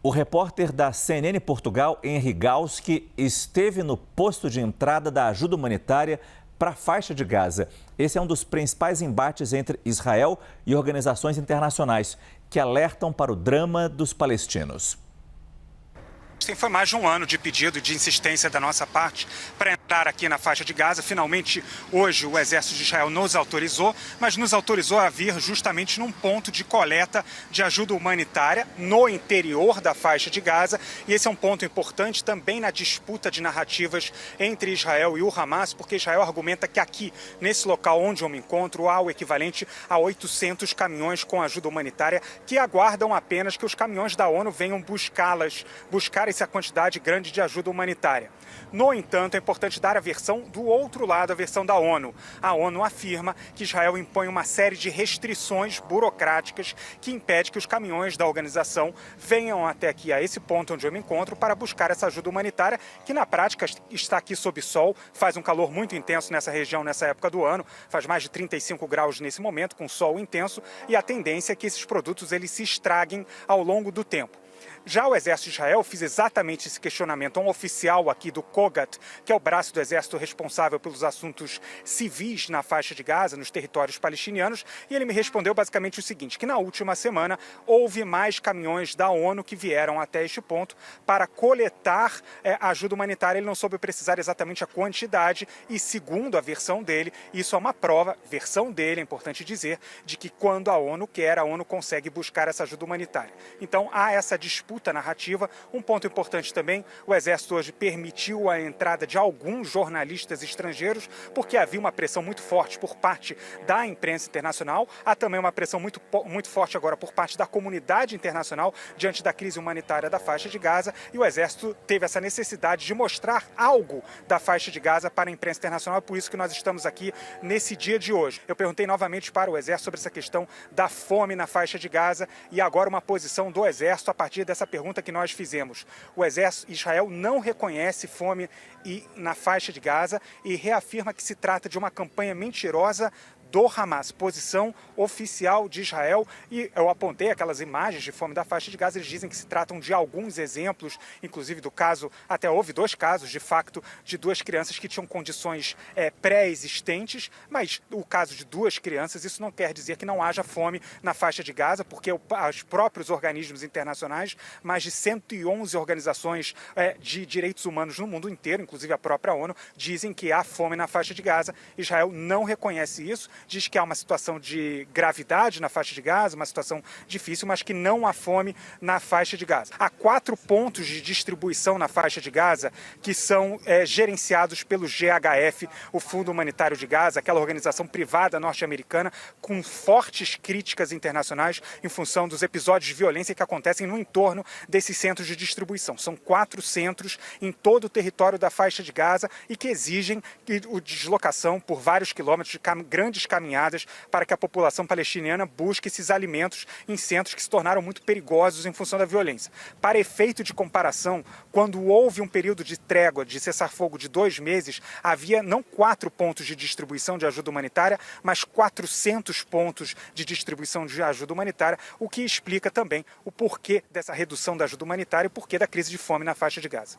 O repórter da CNN Portugal, Henri Galski, esteve no posto de entrada da ajuda humanitária para a faixa de Gaza. Esse é um dos principais embates entre Israel e organizações internacionais, que alertam para o drama dos palestinos. Foi mais de um ano de pedido, de insistência da nossa parte para entrar aqui na faixa de Gaza. Finalmente, hoje, o Exército de Israel nos autorizou, mas nos autorizou a vir justamente num ponto de coleta de ajuda humanitária no interior da faixa de Gaza. E esse é um ponto importante também na disputa de narrativas entre Israel e o Hamas, porque Israel argumenta que aqui, nesse local onde eu me encontro, há o equivalente a 800 caminhões com ajuda humanitária que aguardam apenas que os caminhões da ONU venham buscar essa quantidade grande de ajuda humanitária. No entanto, é importante dar a versão do outro lado, a versão da ONU. A ONU afirma que Israel impõe uma série de restrições burocráticas que impede que os caminhões da organização venham até aqui, a esse ponto onde eu me encontro, para buscar essa ajuda humanitária, que na prática está aqui sob sol, faz um calor muito intenso nessa região, nessa época do ano, faz mais de 35 graus nesse momento, com sol intenso, e a tendência é que esses produtos eles se estraguem ao longo do tempo. Já o Exército de Israel fez exatamente esse questionamento a um oficial aqui do Kogat, que é o braço do Exército responsável pelos assuntos civis na faixa de Gaza, nos territórios palestinianos, e ele me respondeu basicamente o seguinte, que na última semana houve mais caminhões da ONU que vieram até este ponto para coletar ajuda humanitária. Ele não soube precisar exatamente a quantidade e, segundo a versão dele, isso é uma prova, versão dele, é importante dizer, de que quando a ONU quer, a ONU consegue buscar essa ajuda humanitária. Então há essa disputa narrativa. Um ponto importante também, o Exército hoje permitiu a entrada de alguns jornalistas estrangeiros, porque havia uma pressão muito forte por parte da imprensa internacional. Há também uma pressão muito forte agora por parte da comunidade internacional diante da crise humanitária da faixa de Gaza, e o Exército teve essa necessidade de mostrar algo da faixa de Gaza para a imprensa internacional, por isso que nós estamos aqui nesse dia de hoje. Eu perguntei novamente para o Exército sobre essa questão da fome na faixa de Gaza e agora uma posição do Exército a partir dessa pergunta que nós fizemos. O Exército Israel não reconhece fome na faixa de Gaza e reafirma que se trata de uma campanha mentirosa do Hamas, posição oficial de Israel, e eu apontei aquelas imagens de fome da faixa de Gaza. Eles dizem que se tratam de alguns exemplos, inclusive do caso, até houve 2 casos de facto de 2 crianças que tinham condições pré-existentes, mas o caso de 2 crianças, isso não quer dizer que não haja fome na faixa de Gaza, porque os próprios organismos internacionais, mais de 111 organizações de direitos humanos no mundo inteiro, inclusive a própria ONU, dizem que há fome na faixa de Gaza. Israel não reconhece isso, diz que há uma situação de gravidade na faixa de Gaza, uma situação difícil, mas que não há fome na faixa de Gaza. Há 4 pontos de distribuição na faixa de Gaza que são gerenciados pelo GHF, o Fundo Humanitário de Gaza, aquela organização privada norte-americana, com fortes críticas internacionais em função dos episódios de violência que acontecem no entorno desses centros de distribuição. São 4 centros em todo o território da faixa de Gaza e que exigem a deslocação por vários quilômetros de grandes caminhadas para que a população palestiniana busque esses alimentos em centros que se tornaram muito perigosos em função da violência. Para efeito de comparação, quando houve um período de trégua, de cessar-fogo de 2 meses, havia não 4 pontos de distribuição de ajuda humanitária, mas 400 pontos de distribuição de ajuda humanitária, o que explica também o porquê dessa redução da ajuda humanitária e o porquê da crise de fome na faixa de Gaza.